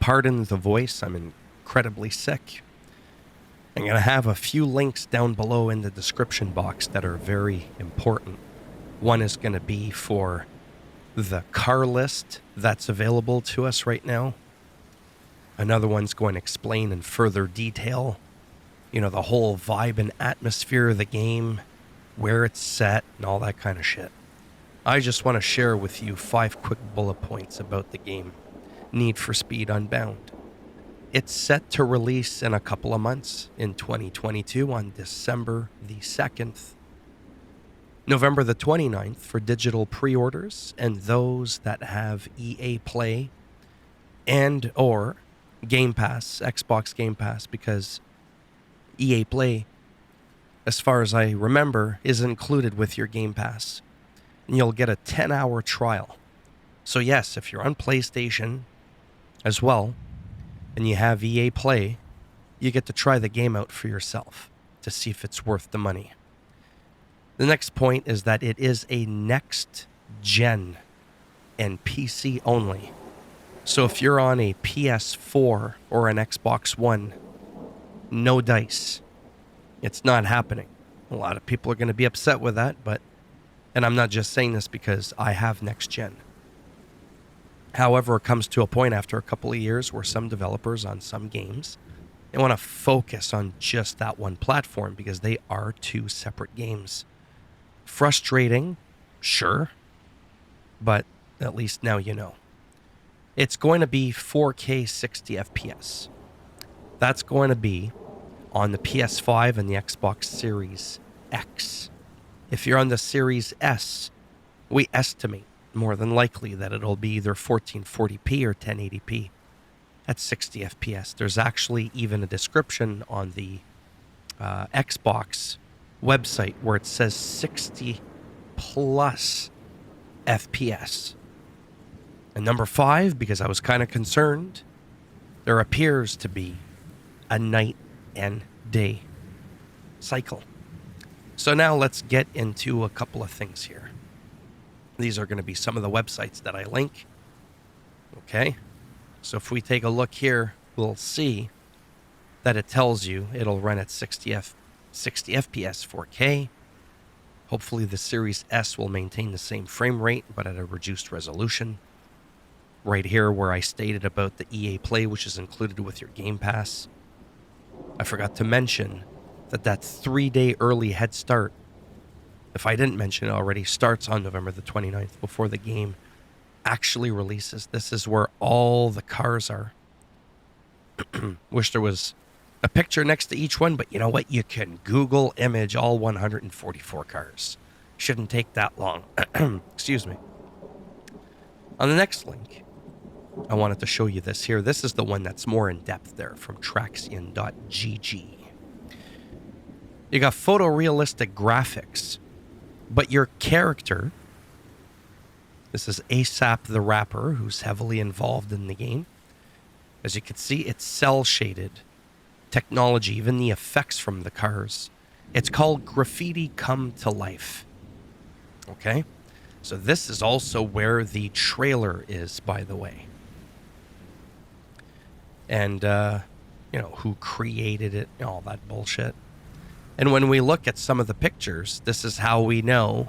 pardon the voice, I'm incredibly sick. I'm going to have a few links down below in the description box that are very important. One is going to be for the car list that's available to us right now. Another one's going to explain in further detail, the whole vibe and atmosphere of the game, where it's set, and all that kind of shit. I just want to share with you 5 quick bullet points about the game, Need for Speed Unbound. It's set to release in a couple of months in 2022 on December the 2nd. November the 29th for digital pre-orders and those that have EA Play and or Game Pass, Xbox Game Pass, because EA Play, as far as I remember, is included with your Game Pass. And you'll get a 10-hour trial. So yes, if you're on PlayStation as well, and you have EA Play, you get to try the game out for yourself to see if it's worth the money. The next point is that it is a next gen and PC only. So if you're on a PS4 or an Xbox One, no dice. It's not happening. A lot of people are going to be upset with that, and I'm not just saying this because I have next gen. However, it comes to a point after a couple of years where some developers on some games, they want to focus on just that one platform because they are 2 separate games. Frustrating, sure, but at least now you know. It's going to be 4K 60 FPS. That's going to be on the PS5 and the Xbox Series X. If you're on the Series S, we estimate more than likely that it'll be either 1440p or 1080p at 60 FPS. There's actually even a description on the Xbox website where it says 60 plus FPS. And number 5, because I was kind of concerned, there appears to be a night and day cycle. So now let's get into a couple of things here. These are going to be some of the websites that I link. Okay. So if we take a look here, we'll see that it tells you it'll run at 60 FPS 4K. Hopefully the Series S will maintain the same frame rate, but at a reduced resolution. Right here where I stated about the EA Play, which is included with your Game Pass. I forgot to mention that 3-day early head start, if I didn't mention it already, starts on November the 29th before the game actually releases. This is where all the cars are. Wish there was a picture next to each one, but you know what? You can Google image all 144 cars. Shouldn't take that long. Excuse me. On the next link, I wanted to show you this here. This is the one that's more in depth there from Traxian.gg. You got photorealistic graphics, but your character, this is ASAP the rapper, who's heavily involved in the game. As you can see, it's cel-shaded technology, even the effects from the cars. It's called graffiti come to life. Okay? So this is also where the trailer is, by the way. And, who created it, all that bullshit. And when we look at some of the pictures, this is how we know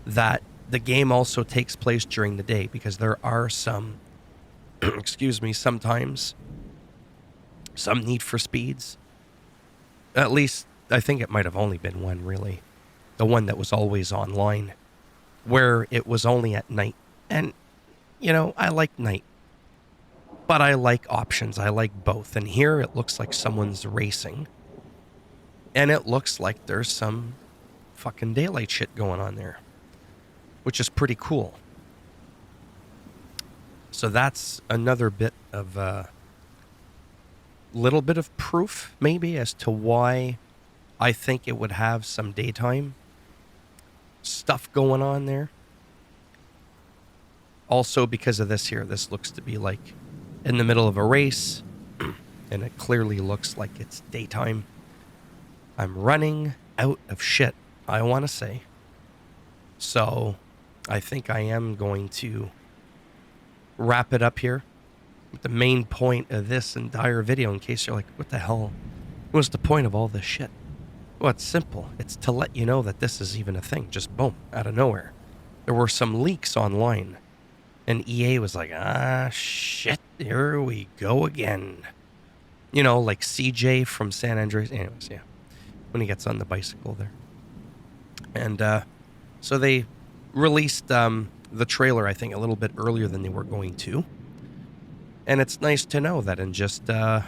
that the game also takes place during the day, because there are some, sometimes some Need for Speeds. At least, I think it might have only been one, really. The one that was always online, where it was only at night. And, I like night. But I like options. I like both. And here it looks like someone's racing. And it looks like there's some fucking daylight shit going on there, which is pretty cool. So that's another bit of little bit of proof, maybe, as to why I think it would have some daytime stuff going on there. Also, because of this here, this looks to be like in the middle of a race, and it clearly looks like it's daytime. I'm running out of shit, I want to say. So I think I am going to wrap it up here. The main point of this entire video, in case you're like, what the hell was the point of all this shit? Well, it's simple. It's to let you know that this is even a thing. Just boom, out of nowhere. There were some leaks online, and EA was like, shit, here we go again. You know, like CJ from San Andreas. Anyways, yeah. When he gets on the bicycle there. And so they released the trailer, I think, a little bit earlier than they were going to. And it's nice to know that in just, I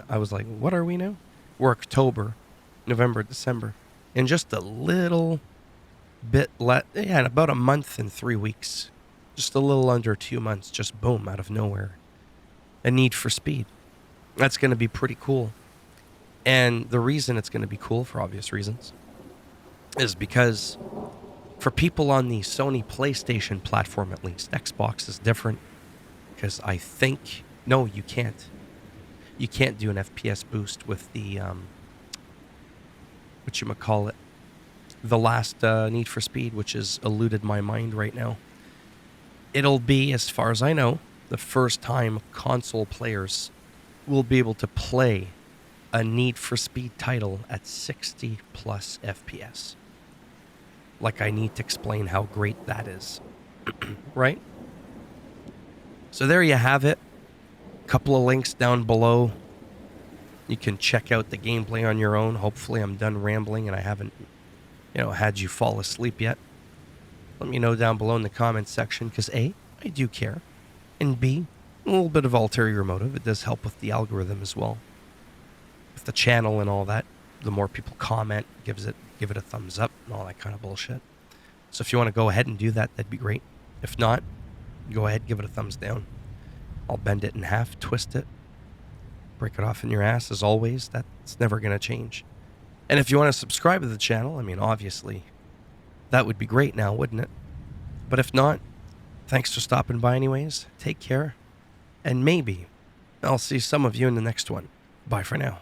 was like, what are we now? We're October, November, December. In just a little bit, in about a month and 3 weeks. Just a little under 2 months, just boom, out of nowhere. A Need for Speed. That's going to be pretty cool. And the reason it's going to be cool, for obvious reasons, is because for people on the Sony PlayStation platform, at least, Xbox is different. Because I think, no, you can't. You can't do an FPS boost with the, whatchamacallit, the last Need for Speed, which has eluded my mind right now. It'll be, as far as I know, the first time console players will be able to play a Need for Speed title at 60 plus FPS. Like, I need to explain how great that is. Right? So there you have it. Couple of links down below. You can check out the gameplay on your own. Hopefully I'm done rambling and I haven't, had you fall asleep yet. Let me know down below in the comments section, because A, I do care, and B, a little bit of ulterior motive. It does help with the algorithm as well. With the channel and all that, the more people comment, give it a thumbs up and all that kind of bullshit. So if you want to go ahead and do that, that'd be great. If not, go ahead, give it a thumbs down. I'll bend it in half, twist it, break it off in your ass. As always, that's never going to change. And if you want to subscribe to the channel, I mean, obviously, that would be great now, wouldn't it? But if not, thanks for stopping by anyways. Take care. And maybe I'll see some of you in the next one. Bye for now.